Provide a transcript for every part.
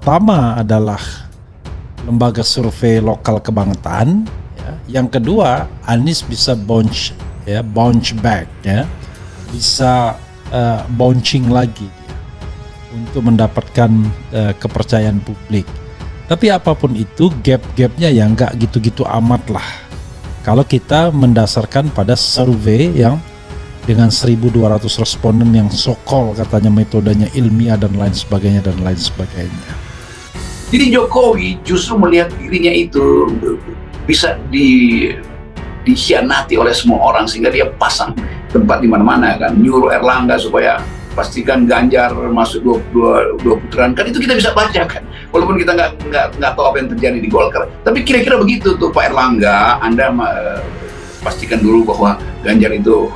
pertama adalah lembaga survei lokal kebanggaan, ya. Yang kedua, Anies bisa bounce back, ya, bisa bouncing lagi dia untuk mendapatkan kepercayaan publik. Tapi apapun itu, gap-gapnya ya nggak gitu-gitu amat lah. Kalau kita mendasarkan pada survei yang dengan 1.200 responden yang sokol katanya metodenya ilmiah dan lain sebagainya. Jadi Jokowi justru melihat dirinya itu bisa dikhianati oleh semua orang sehingga dia pasang tempat di mana-mana kan, nyuruh Erlangga supaya pastikan Ganjar masuk dua putaran, kan itu kita bisa baca kan, walaupun kita nggak tahu apa yang terjadi di Golkar, tapi kira-kira begitu tuh Pak Erlangga, Anda pastikan dulu bahwa Ganjar itu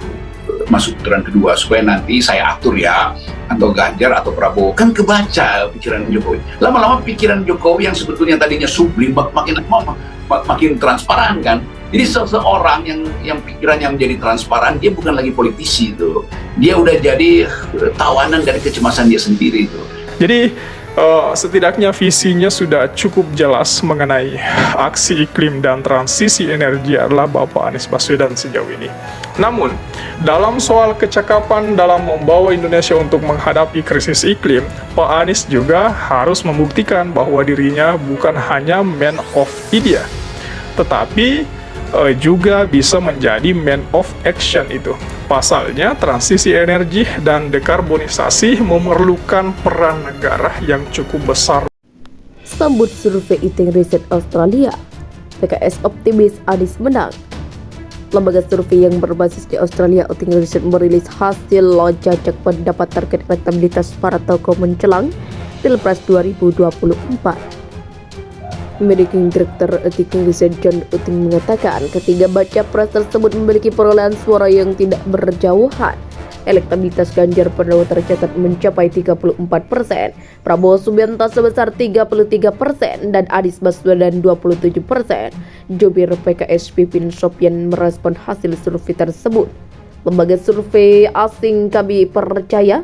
masuk putaran kedua supaya nanti saya atur ya, atau Ganjar atau Prabowo. Kan kebaca pikiran Jokowi. Lama-lama pikiran Jokowi yang sebetulnya tadinya sublim makin transparan kan. Jadi seseorang yang pikirannya menjadi transparan, dia bukan lagi politisi itu. Dia udah jadi tawanan dari kecemasan dia sendiri itu. Jadi setidaknya visinya sudah cukup jelas mengenai aksi iklim dan transisi energi adalah Bapak Anies Baswedan sejauh ini. Namun, dalam soal kecakapan dalam membawa Indonesia untuk menghadapi krisis iklim, Pak Anies juga harus membuktikan bahwa dirinya bukan hanya man of idea, tetapi juga bisa menjadi man of action itu. Pasalnya, transisi energi dan dekarbonisasi memerlukan peran negara yang cukup besar. Sambut survei Eating Research Australia, PKS optimis Anies menang. Lembaga survei yang berbasis di Australia, Eating Research, merilis hasil jajak pendapat target elektabilitas para tokoh menjelang Pilpres 2024. Managing Director Eating Research John Utting mengatakan ketiga baca pres tersebut memiliki perolehan suara yang tidak berjauhan. Elektabilitas Ganjar Pranowo tercatat mencapai 34%, Prabowo Subianto sebesar 33%, dan Anies Baswedan 27%. Jubir PKS Pipin Sopian merespon hasil survei tersebut. Lembaga survei asing kami percaya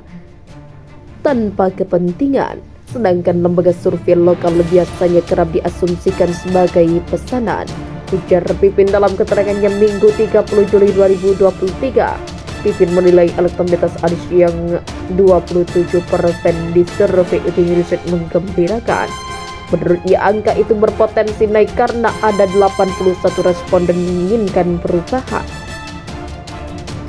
tanpa kepentingan, sedangkan lembaga survei lokal biasanya kerap diasumsikan sebagai pesanan, ujar Pipin dalam keterangannya Minggu 30 Juli 2023. Pipin menilai elektabilitas Anies yang 27% di survei Eating Research menggembirakan. Menurutnya angka itu berpotensi naik karena ada 81 responden menginginkan perubahan.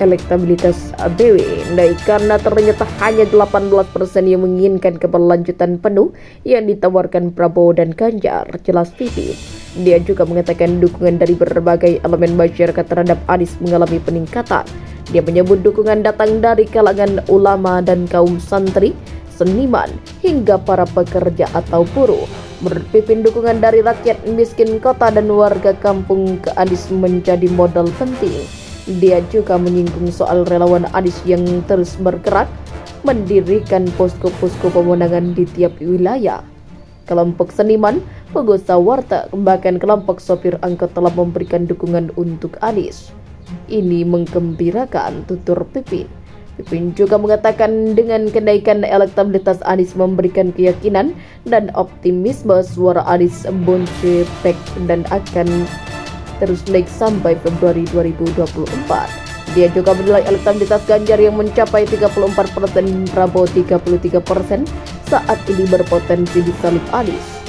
Elektabilitas BW naik karena ternyata hanya 18% yang menginginkan keberlanjutan penuh yang ditawarkan Prabowo dan Ganjar, jelas Pipin. Dia juga mengatakan dukungan dari berbagai elemen masyarakat terhadap Anies mengalami peningkatan. Dia menyebut dukungan datang dari kalangan ulama dan kaum santri, seniman, hingga para pekerja atau buruh. Menurut Pipin, dukungan dari rakyat miskin kota dan warga kampung ke Anies menjadi modal penting. Dia juga menyinggung soal relawan Anies yang terus bergerak mendirikan posko-posko pemenangan di tiap wilayah. Kelompok seniman, pengusaha warteg, bahkan kelompok sopir angkot telah memberikan dukungan untuk Anies. Ini menggembirakan, tutur Pipin. Pipin juga mengatakan dengan kenaikan elektabilitas Anies memberikan keyakinan dan optimisme suara Anies bounce back dan akan terus naik sampai Februari 2024. Dia juga menilai elektabilitas Ganjar yang mencapai 34%, Prabowo 33% saat ini berpotensi disalib Anies.